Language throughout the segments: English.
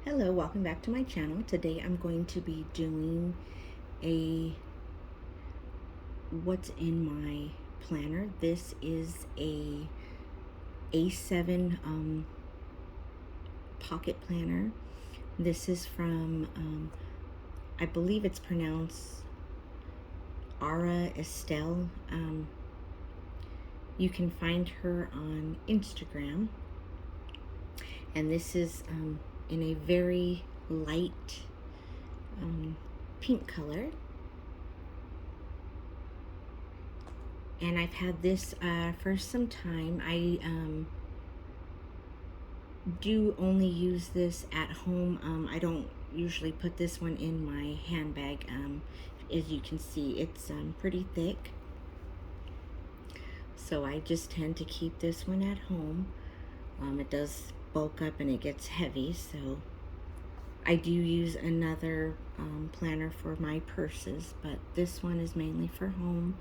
Hello, welcome back to my channel. Today I'm going to be doing a what's in my planner. This is a A7 pocket planner. This is from I believe it's pronounced Estelle. You can find her on Instagram, and this is in a very light pink color. And I've had this for some time. I do only use this at home. I don't usually put this one in my handbag. As you can see, it's pretty thick, so I just tend to keep this one at home. It does bulk up and it gets heavy, so I do use another planner for my purses, but this one is mainly for home.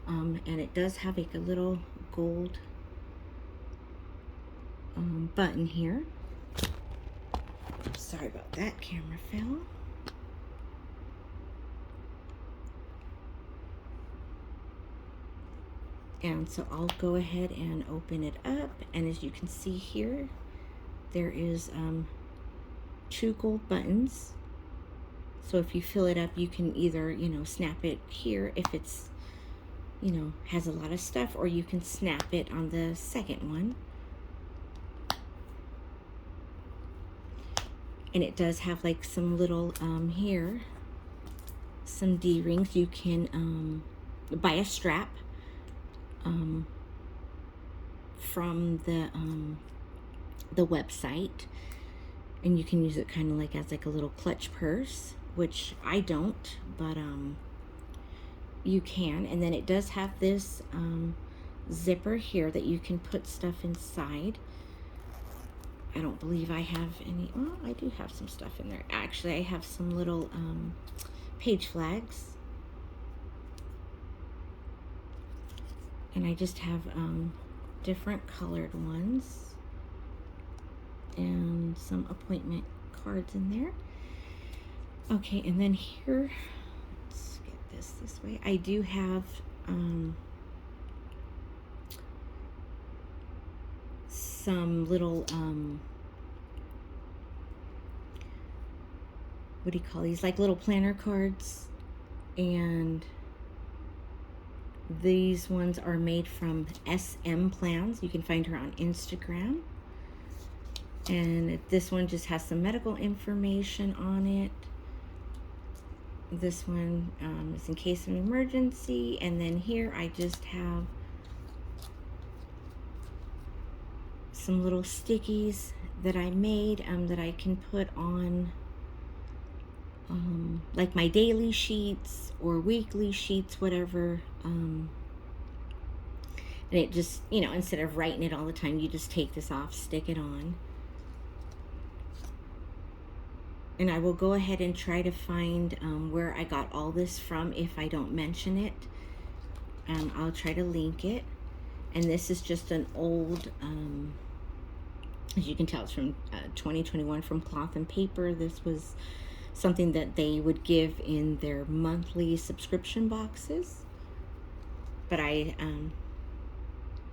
And it does have like a little gold button here. Sorry about that, camera fell. And so I'll go ahead and open it up, and as you can see here, there is 2 gold buttons. So if you fill it up, you can either, snap it here if it's, has a lot of stuff, or you can snap it on the second one. And it does have like some little here, some D-rings. You can buy a strap from the website, and you can use it kind of like as like a little clutch purse, which I don't, but you can. And then it does have this zipper here that you can put stuff inside. I don't believe I have any. Oh, I do have some stuff in there. Actually, I have some little page flags, and I just have different colored ones and some appointment cards in there. Okay, and then here, let's get this way. I do have some little what do you call these, like little planner cards, and these ones are made from SM Plans. You can find her on Instagram, and this one just has some medical information on it. This one is in case of an emergency, and then here I just have some little stickies that I made that I can put on like my daily sheets or weekly sheets, whatever. And it just, instead of writing it all the time, you just take this off, stick it on. And I will go ahead and try to find where I got all this from. If I don't mention it, I'll try to link it. And this is just an old, as you can tell, it's from 2021, from Cloth and Paper. This was something that they would give in their monthly subscription boxes, but I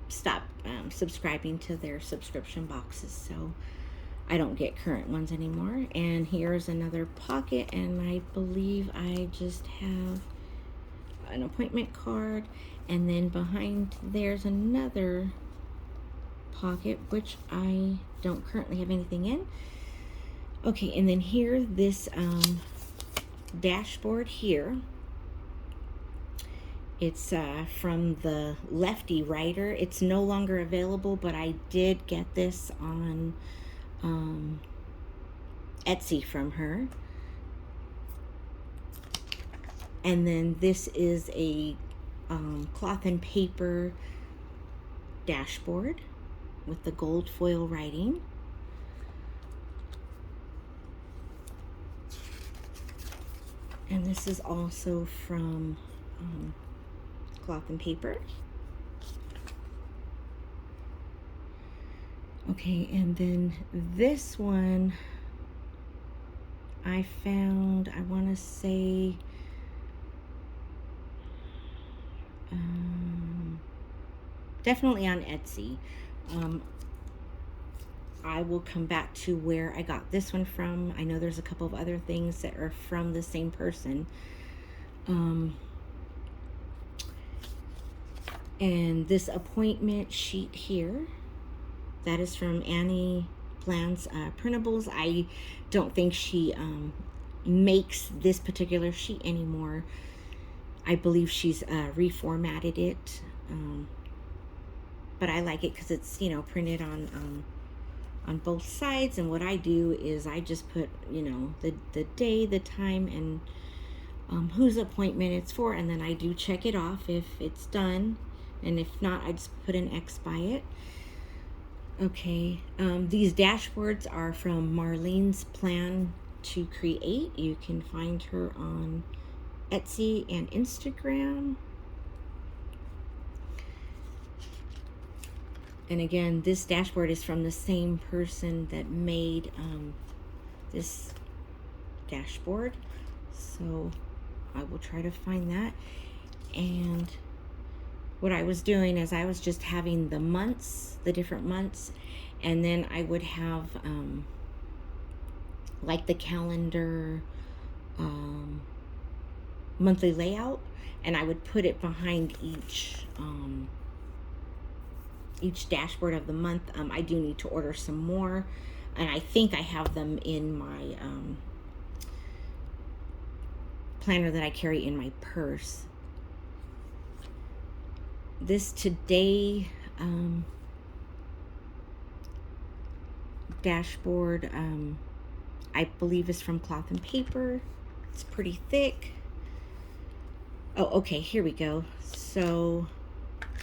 stopped subscribing to their subscription boxes, so I don't get current ones anymore. And here's another pocket, and I believe I just have an appointment card, and then behind there's another pocket, which I don't currently have anything in. Okay, and then here, this dashboard here, it's from the Lefty Writer. It's no longer available, but I did get this on Etsy from her. And then this is a Cloth and Paper dashboard with the gold foil writing. And this is also from Cloth and Paper. Okay, and then this one I found, I want to say, definitely on Etsy. I will come back to where I got this one from. I know there's a couple of other things that are from the same person. And this appointment sheet here, that is from Annie Plans Printables. I don't think she makes this particular sheet anymore. I believe she's reformatted it. But I like it because it's, you know, printed on both sides. And what I do is I just put, you know, the day, the time, and whose appointment it's for, and then I do check it off if it's done, and if not, I just put an X by it. Okay, these dashboards are from Marlene's Plan to Create. You can find her on Etsy and Instagram. And again, this dashboard is from the same person that made this dashboard. So I will try to find that. And what I was doing is I was just having the months, the different months, and then I would have like the calendar monthly layout, and I would put it behind each dashboard of the month. I do need to order some more, and I think I have them in my planner that I carry in my purse. This today dashboard, I believe is from Cloth and Paper. It's pretty thick. Oh, okay, here we go. So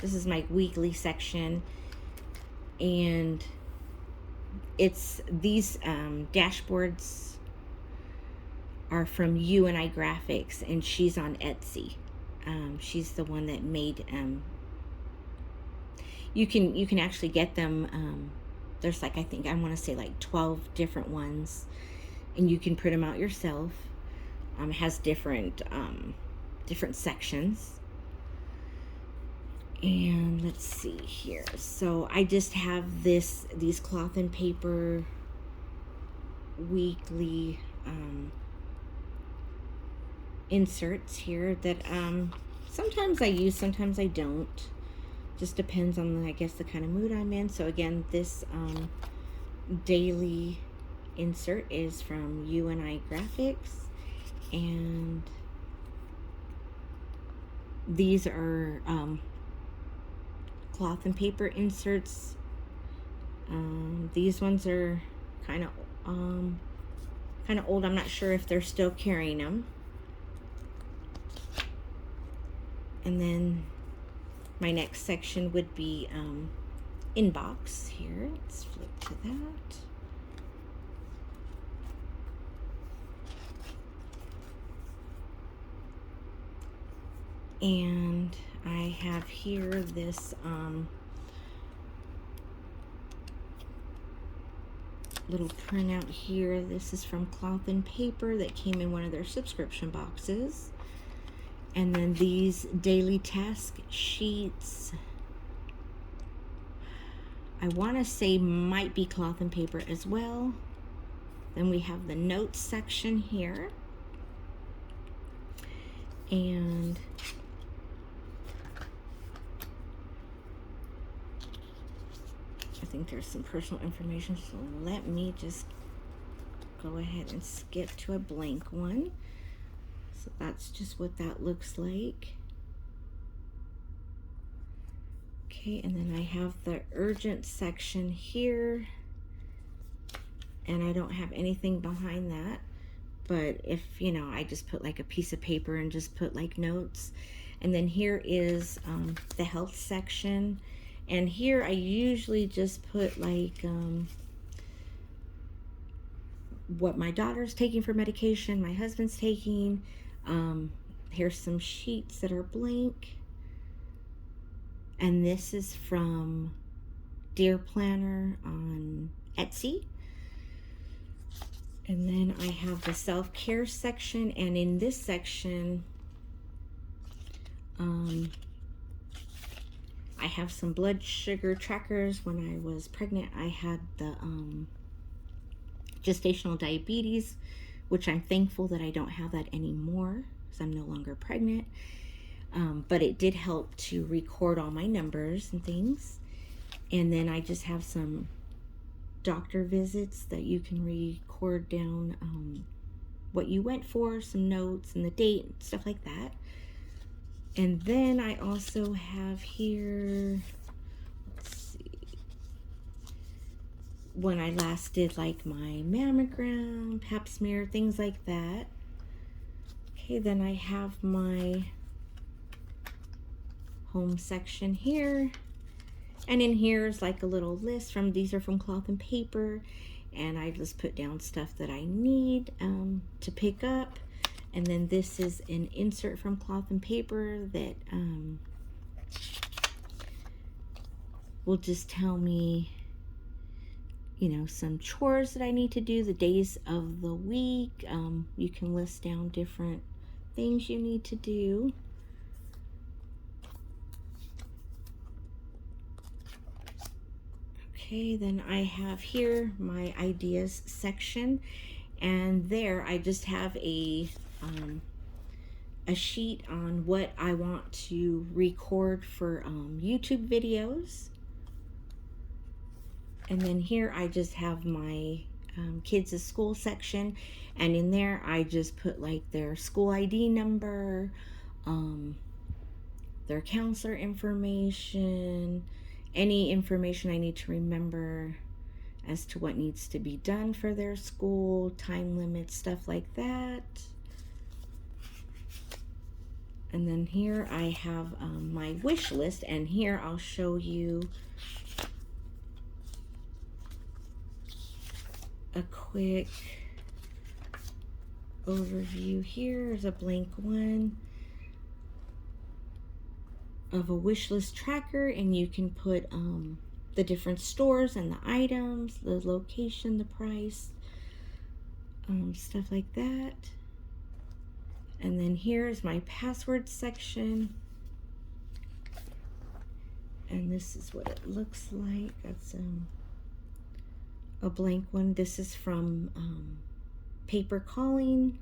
this is my weekly section, and it's these dashboards are from You and I Graphics, and she's on Etsy. She's the one that made you can actually get them. There's like, I think I want to say like 12 different ones, and you can print them out yourself. It has different sections. And let's see here. So I just have these Cloth and Paper weekly inserts here that sometimes I use, sometimes I don't. Just depends on, I guess, the kind of mood I'm in. So again, this daily insert is from You and I Graphics, and these are Cloth and Paper inserts. These ones are kind of old. I'm not sure if they're still carrying them. And then my next section would be inbox here. Let's flip to that. And I have here this little printout here. This is from Cloth and Paper that came in one of their subscription boxes. And then these daily task sheets, I want to say might be Cloth and Paper as well. Then we have the notes section here. And I think there's some personal information, so let me just go ahead and skip to a blank one. So that's just what that looks like. Okay, and then I have the urgent section here, and I don't have anything behind that. But if, you know, I just put like a piece of paper and just put like notes. And then here is the health section. And here I usually just put like what my daughter's taking for medication, my husband's taking. Here's some sheets that are blank. And this is from Dear Planner on Etsy. And then I have the self-care section, and in this section, I have some blood sugar trackers. When I was pregnant, I had the gestational diabetes, which I'm thankful that I don't have that anymore because I'm no longer pregnant. But it did help to record all my numbers and things. And then I just have some doctor visits that you can record down what you went for, some notes and the date and stuff like that. And then I also have here, let's see, when I last did like my mammogram, pap smear, things like that. Okay, then I have my home section here. And in here is like a little list from, these are from Cloth and Paper. And I just put down stuff that I need to pick up. And then this is an insert from Cloth and Paper that will just tell me, you know, some chores that I need to do, the days of the week. You can list down different things you need to do. Okay, then I have here my ideas section, and there I just have a sheet on what I want to record for YouTube videos. And then here I just have my kids' school section, and in there I just put like their school ID number, their counselor information, any information I need to remember as to what needs to be done for their school, time limits, stuff like that. And then here I have my wish list, and here I'll show you a quick overview. Here's a blank one of a wish list tracker, and you can put the different stores and the items, the location, the price, stuff like that. And then here's my password section, and this is what it looks like. That's a blank one. This is from Paper Calling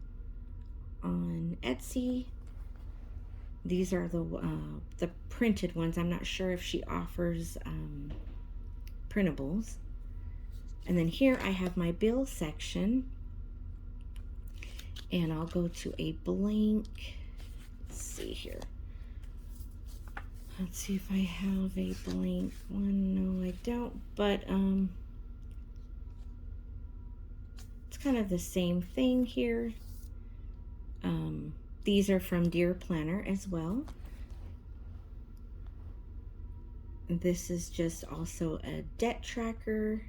on Etsy. These are the printed ones. I'm not sure if she offers printables. And then here I have my bill section, and I'll go to a blank. Let's see here. Let's see if I have a blank one. No, I don't, but it's kind of the same thing here. These are from Dear Planner as well. This is just also a debt tracker.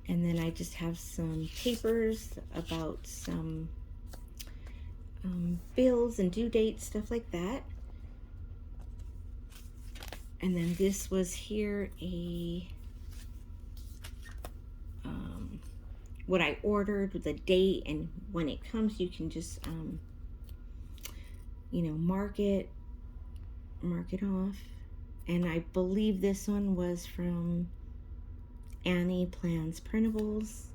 And then I just have some papers about some bills and due dates, stuff like that. And then this was here what I ordered, the date, and when it comes, you can just you know, mark it off. And I believe this one was from Annie Plans Printables.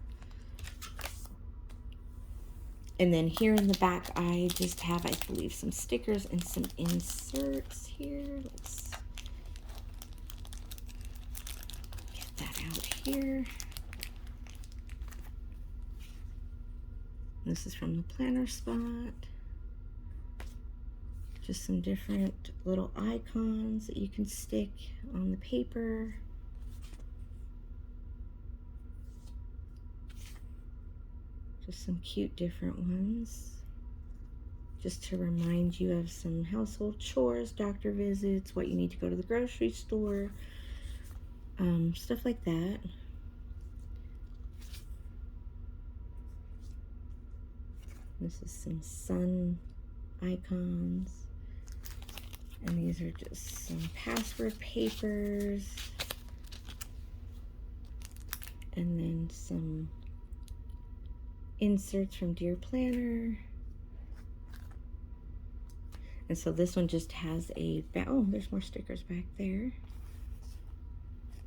And then here in the back, I just have, I believe, some stickers and some inserts here. Let's get that out here. This is from the planner spot. Just some different little icons that you can stick on the paper. Just some cute different ones, just to remind you of some household chores, doctor visits, what you need to go to the grocery store, stuff like that. This is some sun icons, and these are just some password papers. And then some inserts from Dear Planner. And so this one just has a, oh, there's more stickers back there.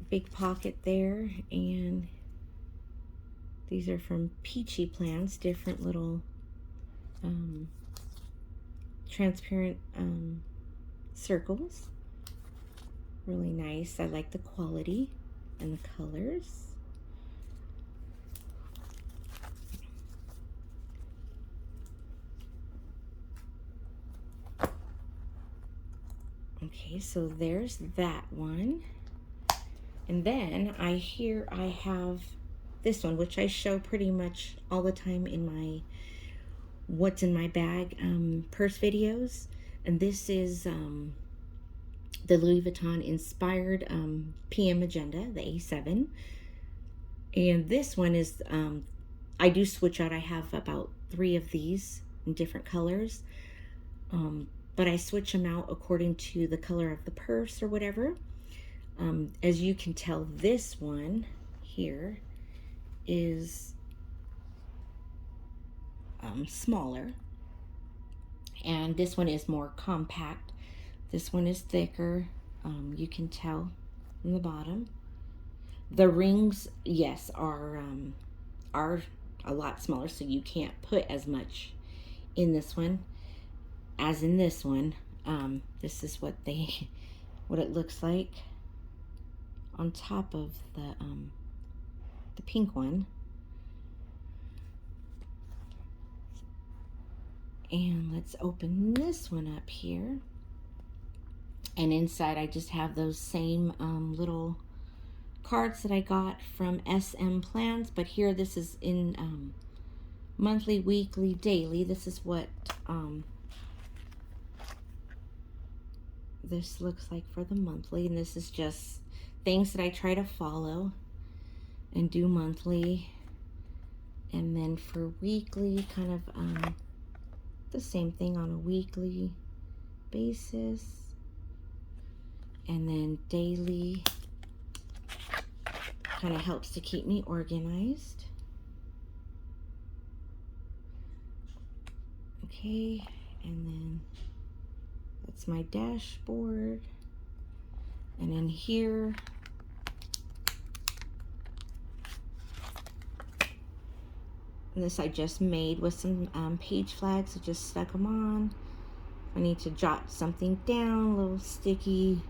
Big pocket there, and these are from Peachy Plants, different little transparent circles. Really nice. I like the quality and the colors. Okay, so there's that one. And then I have this one, which I show pretty much all the time in my what's in my bag purse videos. And this is the Louis Vuitton inspired PM Magenta, the A7. And this one is, I do switch out. I have about 3 of these in different colors. But I switch them out according to the color of the purse or whatever. As you can tell, this one here is smaller, and this one is more compact. This one is thicker. You can tell from the bottom. The rings, yes, are a lot smaller, so you can't put as much in this one as in this one. This is what it looks like on top of the pink one. And let's open this one up here. And inside I just have those same little cards that I got from SM Plans, but here this is in monthly, weekly, daily. This is what this looks like for the monthly, and this is just things that I try to follow and do monthly. And then for weekly, kind of the same thing on a weekly basis. And then daily kind of helps to keep me organized. Okay, and then that's my dashboard. And in here, this I just made with some page flags. I just stuck them on. I need to jot something down, a little sticky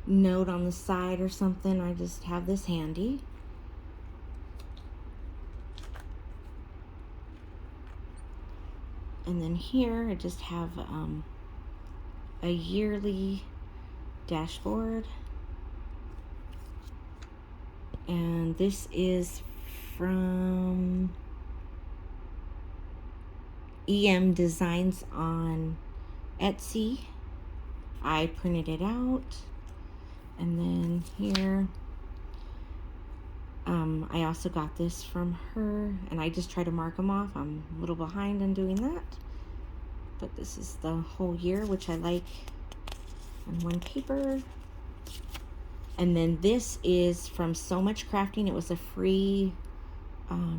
note on the side or something. I just have this handy. And then here I just have a yearly dashboard, and this is from EM Designs on Etsy. I printed it out. And then here I also got this from her, and I just try to mark them off. I'm a little behind on doing that, but this is the whole year, which I like, on one paper. And then this is from So Much Crafting. It was a free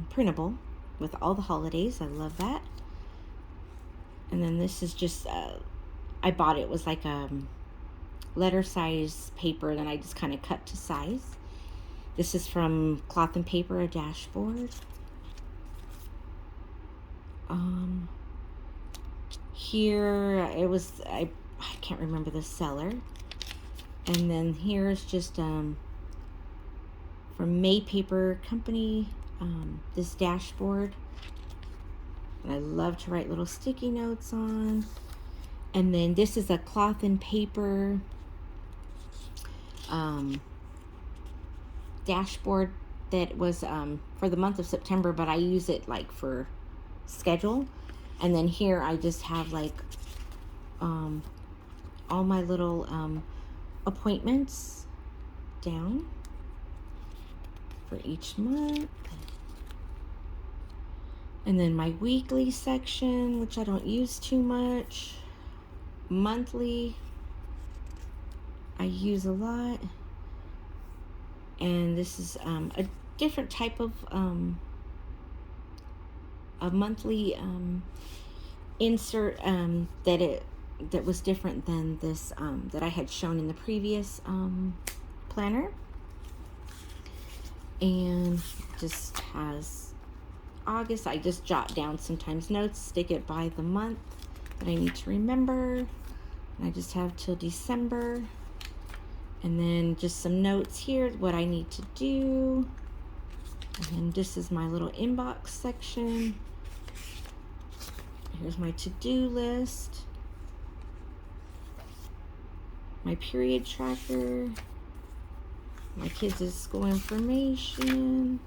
printable with all the holidays. I love that. And then this is just I bought it was like a letter size paper, then I just kind of cut to size. This is from Cloth and Paper, a dashboard. Here it was, I can't remember the seller. And then here's just from May Paper Company, this dashboard. And I love to write little sticky notes on. And then this is a Cloth and Paper dashboard that was for the month of September, but I use it like for schedule. And then here I just have like all my little appointments down for each month. And then my weekly section, which I don't use too much. Monthly, I use a lot. And this is different type of a monthly insert that was different than this that I had shown in the previous planner, and just has August. I just jot down sometimes notes, stick it by the month that I need to remember, and I just have till December, and then just some notes here what I need to do. And then this is my little inbox section. Here's my to-do list, my period tracker, my kids' school information,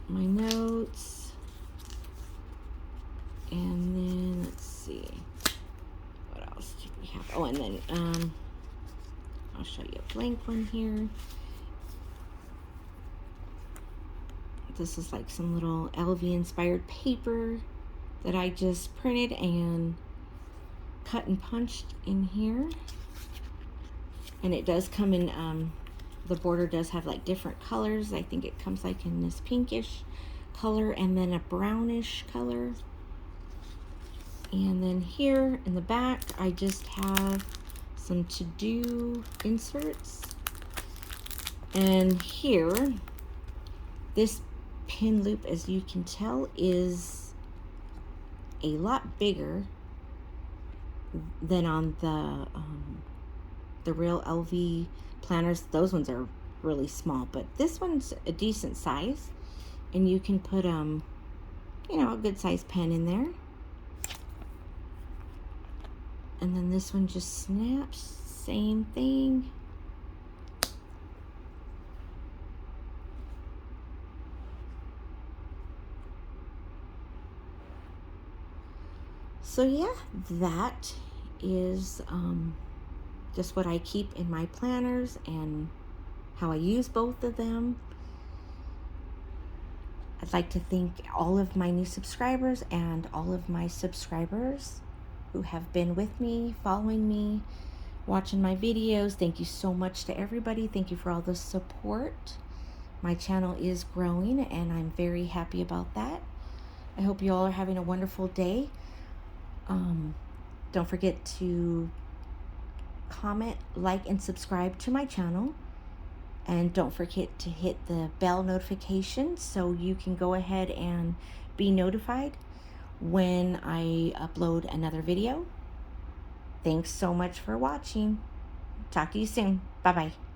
my notes, and then let's see, what else do we have? Oh, and then I'll show you a blank one here. This is like some little LV inspired paper that I just printed and cut and punched in here. And it does come in, the border does have like different colors. I think it comes like in this pinkish color and then a brownish color. And then here in the back, I just have some to-do inserts. And here, this pin loop, as you can tell, is a lot bigger than on the real LV planners. Those ones are really small, but this one's a decent size, and you can put you know, a good size pen in there. And then this one just snaps, same thing. So yeah, that is just what I keep in my planners and how I use both of them. I'd like to thank all of my new subscribers and all of my subscribers who have been with me, following me, watching my videos. Thank you so much to everybody. Thank you for all the support. My channel is growing and I'm very happy about that. I hope you all are having a wonderful day. Don't forget to comment, like, and subscribe to my channel. And don't forget to hit the bell notification so you can go ahead and be notified when I upload another video. Thanks so much for watching. Talk to you soon. Bye-bye.